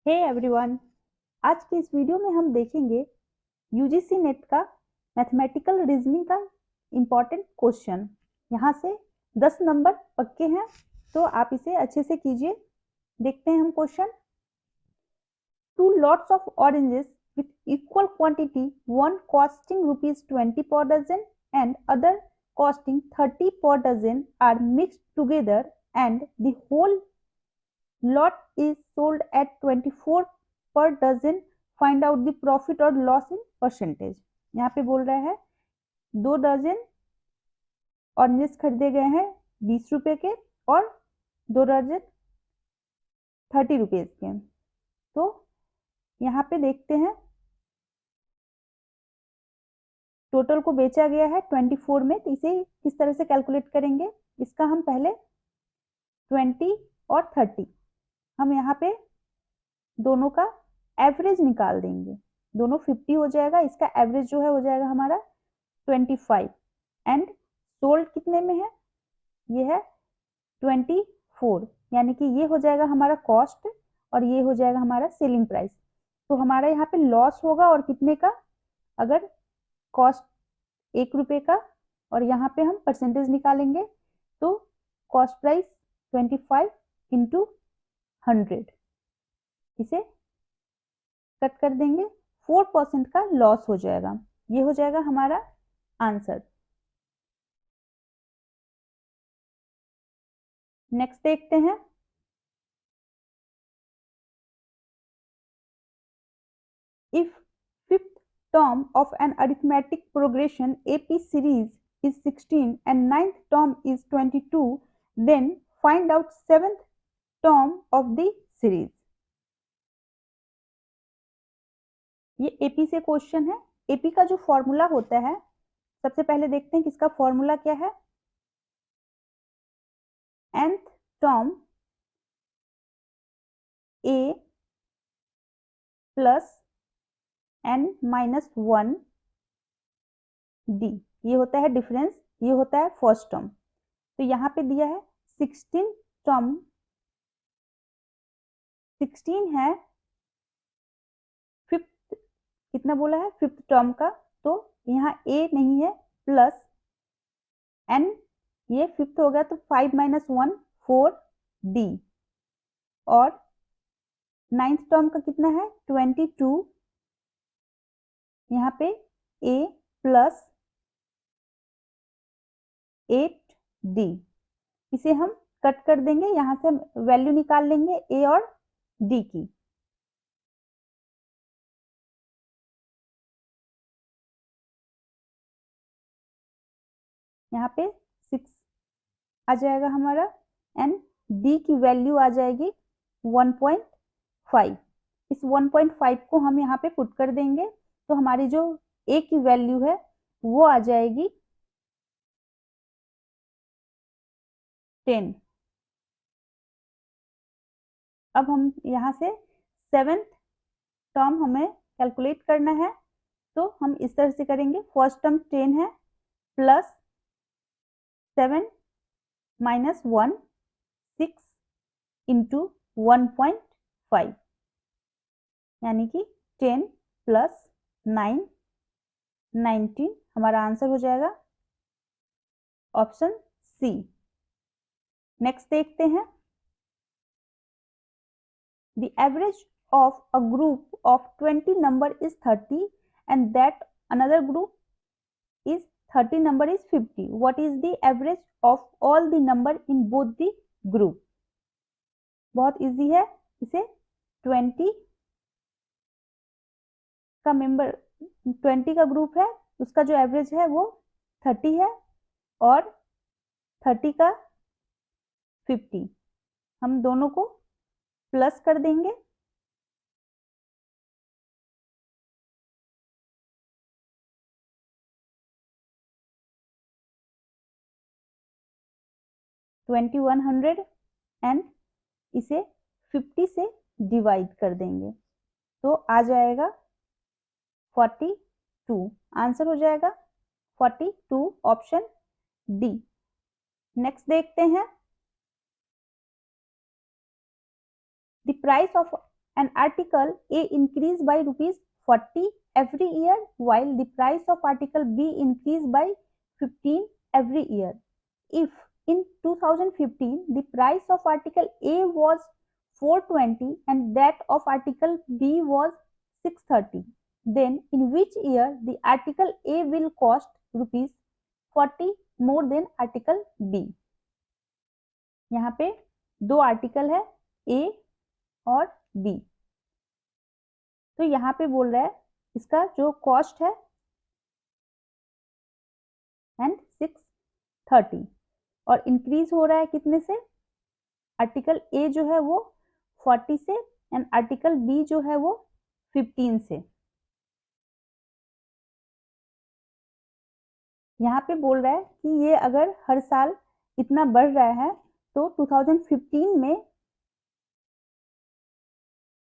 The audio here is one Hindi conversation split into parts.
हे एवरीवन, आज की इस वीडियो में हम देखेंगे यूजीसी नेट का मैथमेटिकल रीजनिंग का इम्पॉर्टेंट क्वेश्चन। यहाँ से 10 नंबर पक्के हैं, तो आप इसे अच्छे से कीजिए। देखते हैं हम question. 2 lots of oranges with equal quantity, one costing rupees 20 per dozen and other costing 30 per dozen, are mixed together and the whole lot is sold at 24 per dozen. Find out the profit or loss in percentage. यहाँ पे बोल रहा है 2 दर्जन ऑरेंजेस खरीदे गए हैं 20 रुपए के और 2 दर्जन 30 रुपीज के। तो यहाँ पे देखते हैं टोटल को बेचा गया है 24 में, तो इसे किस तरह से कैलकुलेट करेंगे। इसका हम पहले 20 और 30 हम यहाँ पे दोनों का एवरेज निकाल देंगे। दोनों 50 हो जाएगा, इसका एवरेज जो है हो जाएगा हमारा 25 एंड सोल्ड कितने में है, ये है 24, यानी कि ये हो जाएगा हमारा कॉस्ट और ये हो जाएगा हमारा सेलिंग प्राइस। तो हमारा यहाँ पे लॉस होगा और कितने का, अगर कॉस्ट 1 रुपए का और यहाँ पे हम परसेंटेज निकालेंगे तो कॉस्ट प्राइस 25 इंटू 100, इसे कट कर देंगे, 4% का लॉस हो जाएगा। ये हो जाएगा हमारा आंसर। नेक्स्ट देखते हैं। If fifth term of an arithmetic progression AP series is 16 and ninth term is 22, then find out seventh term of the series। ये एपी से क्वेश्चन है। एपी का जो फॉर्मूला होता है, सबसे पहले देखते हैं कि इसका फॉर्मूला क्या है। nth term a plus n minus 1 d, ये होता है डिफरेंस, ये होता है फर्स्ट टर्म। तो यहाँ पे दिया है 16 टर्म, 16 है फिफ्थ, कितना बोला है फिफ्थ टर्म का, तो यहाँ a नहीं है प्लस n, ये फिफ्थ हो गया तो 5 माइनस 1 4 d, और नाइन्थ टर्म का कितना है 22, यहाँ पे a प्लस 8d, इसे हम कट कर देंगे, यहाँ से वैल्यू निकाल लेंगे a और d की। यहाँ पे 6 आ जाएगा हमारा एंड d की वैल्यू आ जाएगी 1.5। इस 1.5 को हम यहाँ पे पुट कर देंगे, तो हमारी जो a की वैल्यू है वो आ जाएगी 10। अब हम यहाँ से सेवेंथ टर्म हमें कैलकुलेट करना है, तो हम इस तरह से करेंगे। फर्स्ट टर्म 10 है प्लस 7 माइनस 1 6 इंटू 1.5, यानी कि 10 प्लस 9 19, हमारा आंसर हो जाएगा ऑप्शन सी। नेक्स्ट देखते हैं। The average of a group of 20 number is 30 and that another group is 30 number is 50. What is the average of all the number in both the group? बहुत इजी है। इसे 20 का मेंबर, 20 का ग्रुप है, उसका जो एवरेज है वो 30 है और 30 का 50, हम दोनों को प्लस कर देंगे। ट्वेंटी 100 एंड इसे 50 से डिवाइड कर देंगे, तो आ जाएगा 42, आंसर हो जाएगा 42, ऑप्शन डी। नेक्स्ट देखते हैं। The price of an article A increase by rupees 40 every year while the price of article B increase by 15 every year. If in 2015 the price of article A was 420 and that of article B was 630, then in which year the article A will cost rupees 40 more than article B? यहाँ पे दो आर्टिकल है A और B, तो यहाँ पे बोल रहा है इसका जो कॉस्ट है एंड 630 और इंक्रीज हो रहा है कितने से? आर्टिकल ए जो है वो 40 से एंड आर्टिकल बी जो है वो 15 से। यहाँ पे बोल रहा है कि ये अगर हर साल इतना बढ़ रहा है तो 2015 में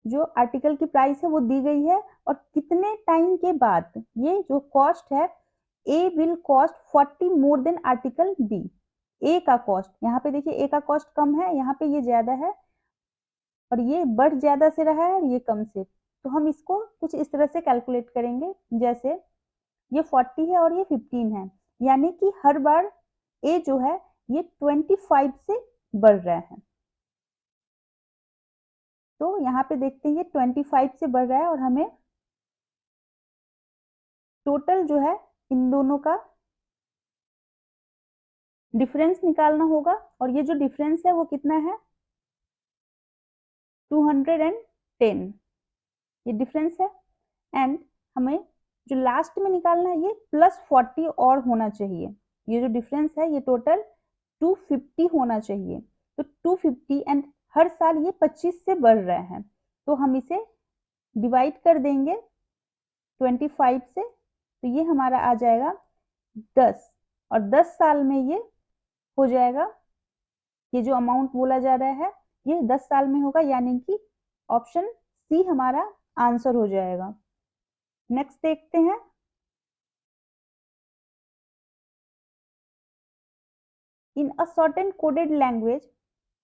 जो आर्टिकल की प्राइस है वो दी गई है और कितने टाइम के बाद ये जो कॉस्ट है A will cost 40 more than article B. A का कॉस्ट, यहाँ पे देखिए ए का कॉस्ट कम है, यहाँ पे ये ज्यादा है और ये बढ़ ज्यादा से रहा है और ये कम से, तो हम इसको कुछ इस तरह से कैलकुलेट करेंगे जैसे ये 40 है और ये 15 है, यानी कि हर बार ए जो है ये 25 से बढ़ रहा है। तो यहाँ पे देखते हैं ये 25 से बढ़ रहा है और हमें टोटल जो है इन दोनों का डिफरेंस निकालना होगा और ये जो डिफरेंस है वो कितना है? 210 ये डिफरेंस है एंड हमें जो लास्ट में निकालना है ये +40 और होना चाहिए। ये जो डिफरेंस है ये टोटल 250 होना चाहिए, तो 250 एंड हर साल ये 25 से बढ़ रहा है, तो हम इसे डिवाइड कर देंगे 25 से, तो ये हमारा आ जाएगा 10 और 10 साल में ये हो जाएगा। ये जो अमाउंट बोला जा रहा है ये 10 साल में होगा, यानी कि ऑप्शन सी हमारा आंसर हो जाएगा। नेक्स्ट देखते हैं, इन अ सर्टेन कोडेड लैंग्वेज,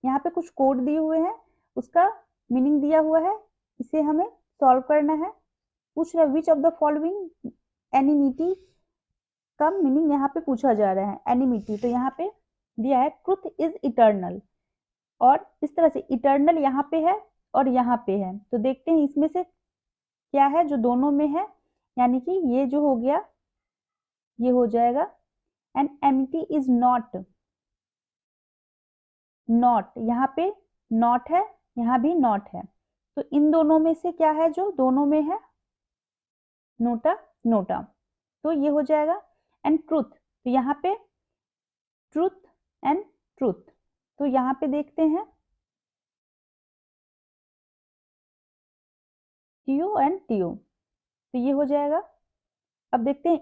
यहाँ पे कुछ कोड दिए हुए हैं, उसका मीनिंग दिया हुआ है, इसे हमें सॉल्व करना है। पूछ रहा है which of the following enmity का मीनिंग यहाँ पे पूछा जा रहा है। एनिमिटी तो यहाँ पे दिया है ट्रुथ इज इटर्नल, और इस तरह से इटर्नल यहाँ पे है और यहाँ पे है, तो देखते हैं इसमें से क्या है जो दोनों में है, यानी कि ये जो हो गया ये हो जाएगा and Amity is not, not यहाँ पे नॉट है, यहाँ भी नॉट है, तो इन दोनों में से क्या है जो दोनों में है? नोटा नोटा, तो ये हो जाएगा एंड ट्रुथ, तो यहाँ पे ट्रुथ एंड ट्रुथ, तो यहाँ पे देखते हैं टीओ एंड टीओ, तो ये हो जाएगा। अब देखते हैं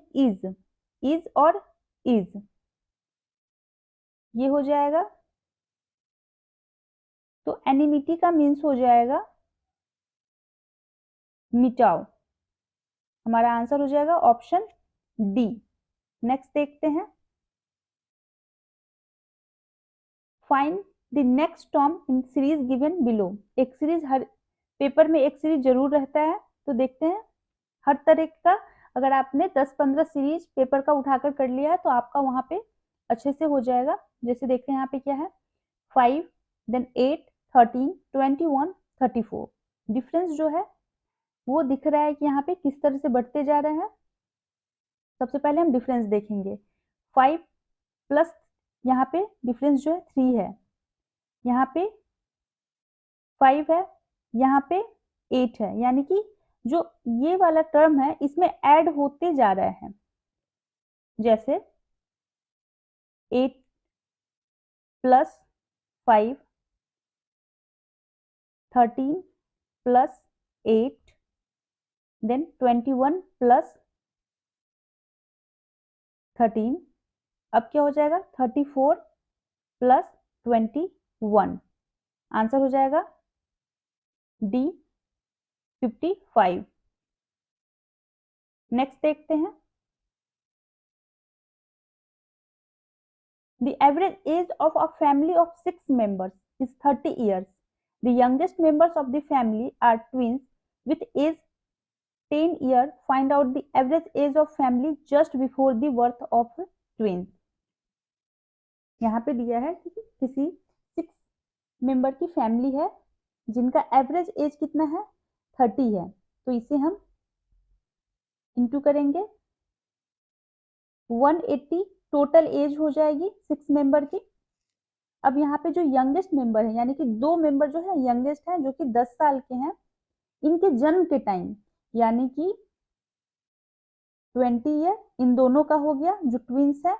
इज और इज, ये हो जाएगा, तो एनिमिटी का मीन्स हो जाएगा मिटाओ, हमारा आंसर हो जाएगा ऑप्शन डी। नेक्स्ट देखते हैं, find the next term in series given below. एक सीरीज हर पेपर में एक सीरीज जरूर रहता है, तो देखते हैं हर तरह का, अगर आपने 10-15 सीरीज पेपर का उठाकर कर लिया है तो आपका वहां पे अच्छे से हो जाएगा। जैसे देखते हैं यहाँ पे क्या है, 5 देन 8 13 21 34, डिफरेंस जो है वो दिख रहा है कि यहाँ पे किस तरह से बढ़ते जा रहे हैं। सबसे पहले हम डिफरेंस देखेंगे, 5 प्लस यहाँ पे डिफरेंस जो है 3 है, यहाँ पे 5 है, यहाँ पे 8 है, यानी कि जो ये वाला टर्म है इसमें ऐड होते जा रहा है, जैसे 8 प्लस 5 13 प्लस 8 देन 21 प्लस 13, अब क्या हो जाएगा 34 प्लस 21, आंसर हो जाएगा डी 55। नेक्स्ट देखते हैं, the average age of a family of 6 members is 30 years, The youngest members of the family are twins with age 10 years. Find out the average age of family just before the birth of twins. यहाँ पे दिया है कि किसी 6 मेंबर की फैमिली है जिनका एवरेज एज कितना है 30 है, तो इसे हम इंटू करेंगे 180 टोटल एज हो जाएगी 6 मेंबर की। अब यहाँ पे जो यंगेस्ट मेंबर है यानी कि 2 मेंबर जो है यंगेस्ट है जो कि 10 साल के हैं, इनके जन्म के टाइम यानी कि 20 ईयर इन दोनों का हो गया जो ट्विंस है,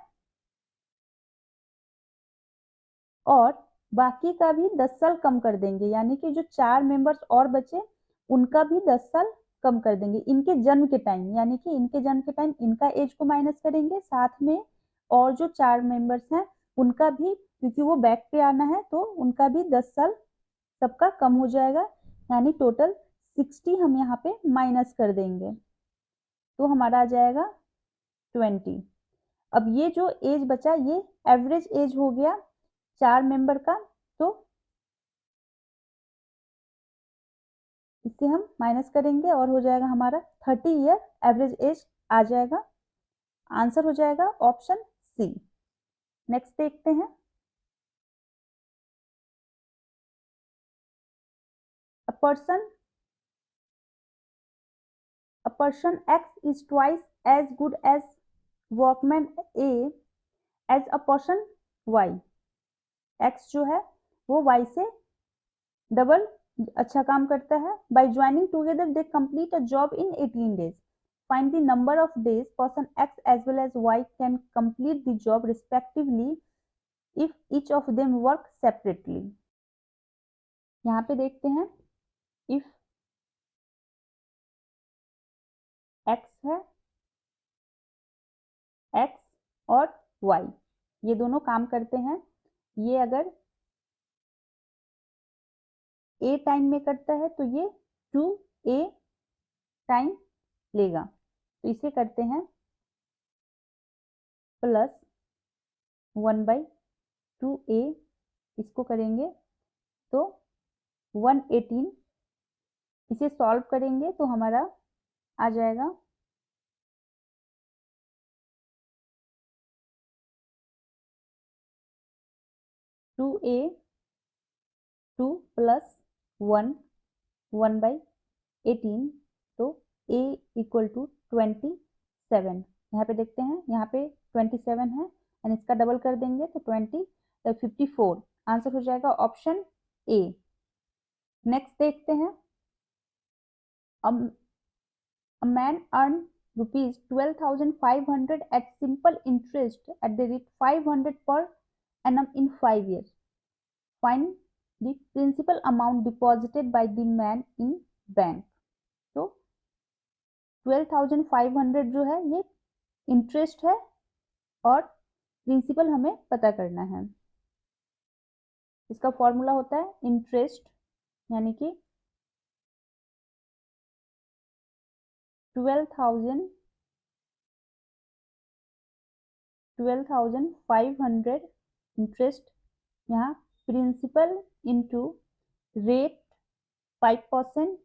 और बाकी का भी 10 साल कम कर देंगे यानी कि जो 4 मेंबर्स और बचे उनका भी 10 साल कम कर देंगे इनके जन्म के टाइम, यानी कि इनके जन्म के टाइम इनका एज को माइनस करेंगे, साथ में और जो 4 मेंबर्स हैं उनका भी, क्योंकि वो बैक पे आना है तो उनका भी 10 साल सबका कम हो जाएगा, यानी टोटल 60 हम यहाँ पे माइनस कर देंगे तो हमारा आ जाएगा 20। अब ये जो एज बचा ये एवरेज एज हो गया 4 मेंबर का, तो इससे हम माइनस करेंगे और हो जाएगा हमारा 30 ईयर एवरेज एज आ जाएगा। आंसर हो जाएगा ऑप्शन सी। नेक्स्ट देखते हैं। A person X is twice as good as workman A as a person Y. X जो है वो Y से डबल अच्छा काम करता है। By joining together they complete a job in 18 days. Find the number of days person X as well as Y can complete the job respectively if each of them work separately. यहाँ पे देखते हैं if X है, X और Y ये दोनों काम करते हैं, ये अगर A टाइम में करता है तो ये 2A टाइम लेगा, तो इसे करते हैं प्लस 1/2A, इसको करेंगे तो 118, इसे सॉल्व करेंगे तो हमारा आ जाएगा 2A 2 प्लस 1 1/18, तो A इक्वल टू 27। यहाँ पे देखते हैं यहाँ पे 27 है एंड इसका डबल कर देंगे तो 20 54। आंसर हो जाएगा ऑप्शन ए। नेक्स्ट देखते हैं। A man earned rupees 12,500 at simple interest at the rate 500 per annum in 5 years. Find the principal amount deposited by the man in bank. तो 12,500 जो है ये इंटरेस्ट है और प्रिंसिपल हमें पता करना है। इसका फॉर्मूला होता है इंटरेस्ट यानी कि 12,500 इंटरेस्ट, यहाँ principal into rate 5%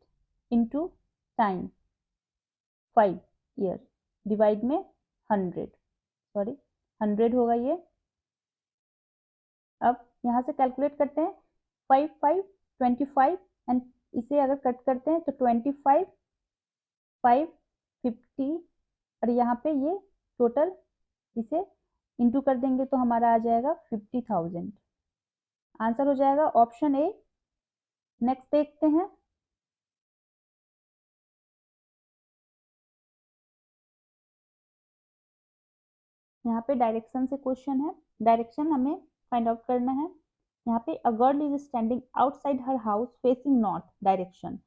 into time 5 year divide में 100 होगा ये। अब यहाँ से कैलकुलेट करते हैं 5 5 25 एंड इसे अगर कट करते हैं तो 25 5 50 और यहाँ पे ये टोटल इसे इंटू कर देंगे तो हमारा आ जाएगा 50,000। आंसर हो जाएगा ऑप्शन ए। नेक्स्ट देखते हैं। यहाँ पे डायरेक्शन से क्वेश्चन है, डायरेक्शन हमें फाइंड आउट करना है। यहाँ पे a girl is standing outside her house facing north direction,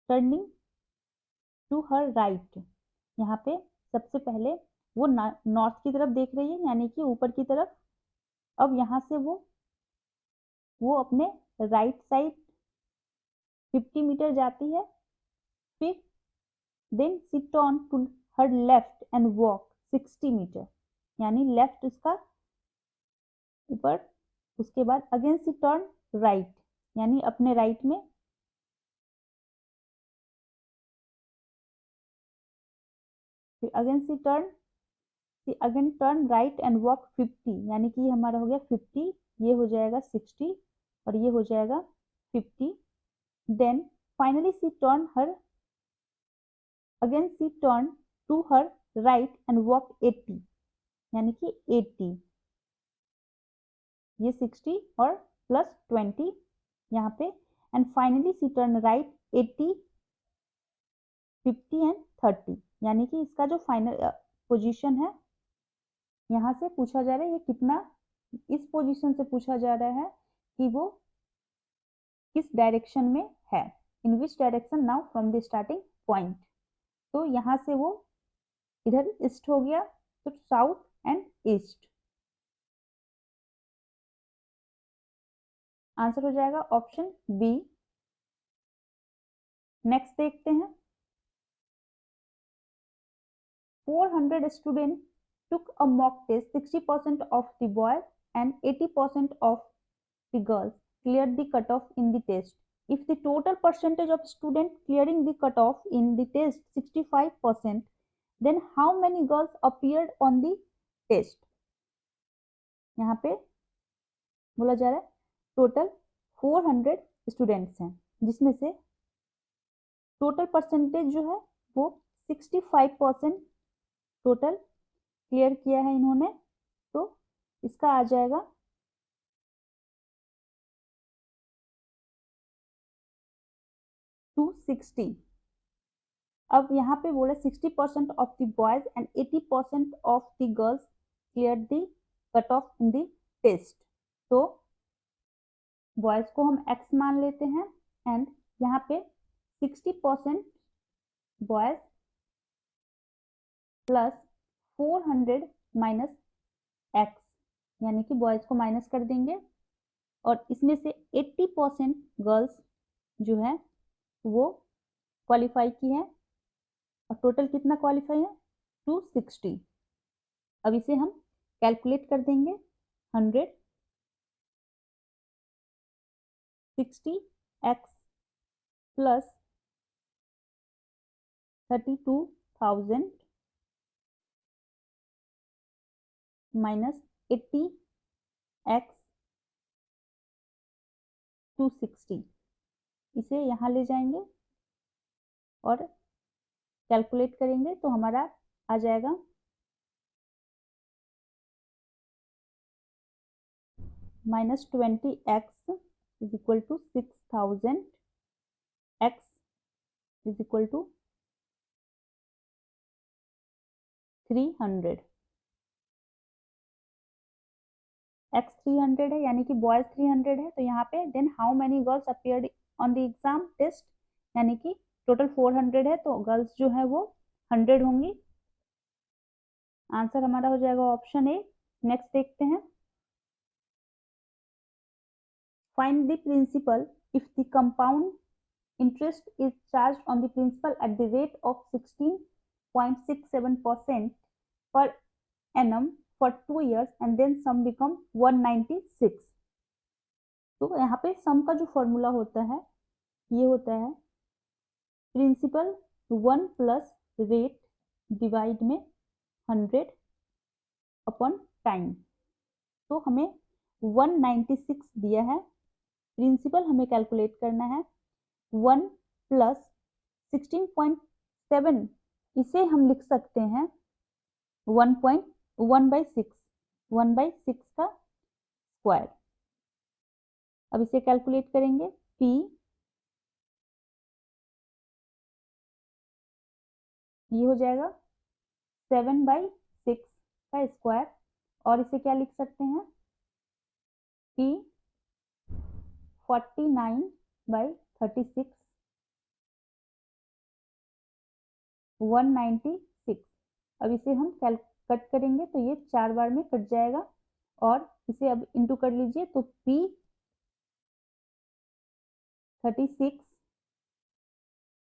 turning to her right. यहाँ पे सबसे पहले वो नॉर्थ की तरफ देख रही है यानी कि ऊपर की तरफ। अब यहाँ से वो अपने राइट साइड 50 मीटर जाती है, फिर then she turn to her left and walk 60 metre, यानी लेफ्ट उसका ऊपर, उसके बाद अगेन शी टर्न राइट, यानी अपने राइट में again turn right and walk 50, यानी कि हमारा हो गया 50, ये हो जाएगा 60 और ये हो जाएगा 50. Then finally she turn to her right and walk 80, यानी कि 80, ये 60 और प्लस 20 यहाँ पे. And finally she turn right 80, 50 and 30, यानी कि इसका जो फाइनल पोजीशन है यहाँ से पूछा जा रहा है ये कितना, इस पोजीशन से पूछा जा रहा है कि वो किस डायरेक्शन में है, in which direction now from the starting point. तो यहाँ से वो इधर ईस्ट हो गया, तो साउथ एंड ईस्ट. आंसर हो जाएगा ऑप्शन बी. नेक्स्ट देखते हैं. 400 student took a mock test. 60% of the boys and 80% of the girls cleared the cutoff in the test. If the total percentage of students clearing the cutoff in the test 65%, then how many girls appeared on the test? यहाँ पे बोला जा रहा है टोटल 400 स्टूडेंट्स हैं, जिसमें से टोटल परसेंटेज जो है वो 65% टोटल क्लियर किया है इन्होंने, तो इसका आ जाएगा 260. अब यहाँ पे बोला 60% of the boys and 80% of the girls clear the cut off in the test. तो बॉयज को हम x मान लेते हैं एंड यहाँ पे 60% बॉयज प्लस 400 माइनस x, यानी कि बॉयज को माइनस कर देंगे और इसमें से 80% गर्ल्स जो है वो क्वालिफाई की है और टोटल कितना क्वालिफाई है 260. अब इसे हम कैलकुलेट कर देंगे. 100 60x प्लस 32,000 माइनस 80x 260, इसे यहाँ ले जाएंगे और कैलकुलेट करेंगे तो हमारा आ जाएगा -20x is equal to 6000, x is equal to 300. x 300 है, यानी कि बॉयज 300 है, तो यहाँ पे then how many girls appeared on the exam test, यानी कि टोटल 400 है तो गर्ल्स जो है वो 100 होंगी. आंसर हमारा हो जाएगा ऑप्शन ए. नेक्स्ट देखते हैं. Find the principal if the compound interest is charged on the principal at the rate of 16.67% per annum for 2 years and then sum become 196. तो यहाँ पे सम का जो फॉर्मूला होता है ये होता है प्रिंसिपल 1 प्लस रेट डिवाइड में 100 अपॉन टाइम. तो हमें 196 दिया है. प्रिंसिपल हमें कैलकुलेट करना है 1 प्लस 16.7, इसे हम लिख सकते हैं 1.1/6 का स्क्वायर. अब इसे कैलकुलेट करेंगे. P ये हो जाएगा 7/6 का स्क्वायर और इसे क्या लिख सकते हैं P 49/36 196. अब इसे हम कट करेंगे तो ये 4 बार में कट जाएगा और इसे अब इंटू कर लीजिए तो P 36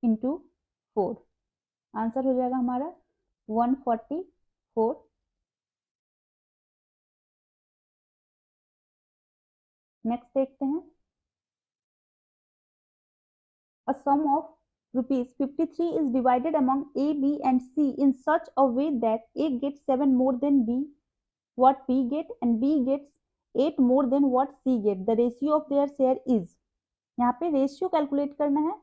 इंटू 4, आंसर हो जाएगा हमारा 144. नेक्स्ट देखते हैं. a sum of rupees 53 is divided among A, B and C in such a way that A gets 7 more than B what B get and B gets 8 more than what C get. The ratio of their share is. यहाँ पे रेशियो कैलकुलेट करना है.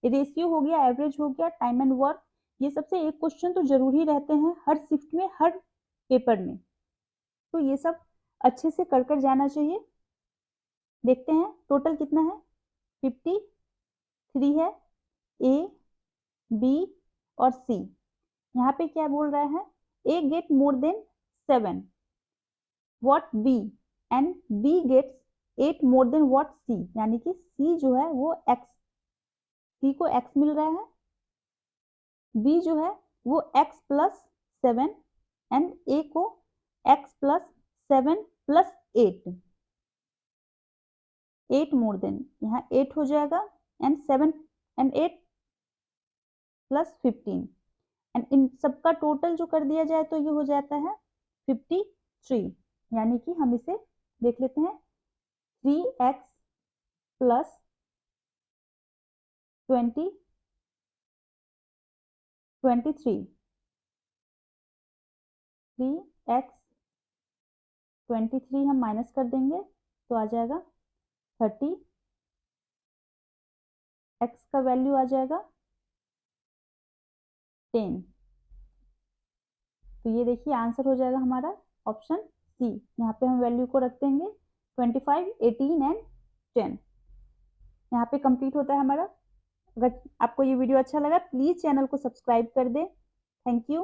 रेशियो हो गया, एवरेज हो गया, टाइम एंड वर्क. ये सबसे एक क्वेश्चन तो जरूर ही रहते हैं हर शिफ्ट में, हर पेपर में. तो ये सब अच्छे से कर जाना चाहिए. देखते हैं टोटल कितना है. 53 है. ए, बी और सी. यहाँ पे क्या बोल रहा है, A get more than 7 what B and B gets 8 more than what C. यानी कि सी जो है वो एक्स, सी को एक्स मिल रहा है, बी जो है वो एक्स प्लस 7 एंड ए को x plus 7 plus 8 more then, यहाँ 8 हो जाएगा and 7 and 8 plus 15 and in सबका टोटल जो कर दिया जाए तो ये हो जाता है 53. यानी कि हम इसे देख लेते हैं 3x प्लस 23 3x 23 हम माइनस कर देंगे तो आ जाएगा 30. x का वैल्यू आ जाएगा 10. तो ये देखिए आंसर हो जाएगा हमारा ऑप्शन सी. यहाँ पे हम वैल्यू को रख देंगे 25, 18 एंड 10. यहाँ पे कंप्लीट होता है हमारा. अगर आपको ये वीडियो अच्छा लगा प्लीज चैनल को सब्सक्राइब कर दें. Thank you.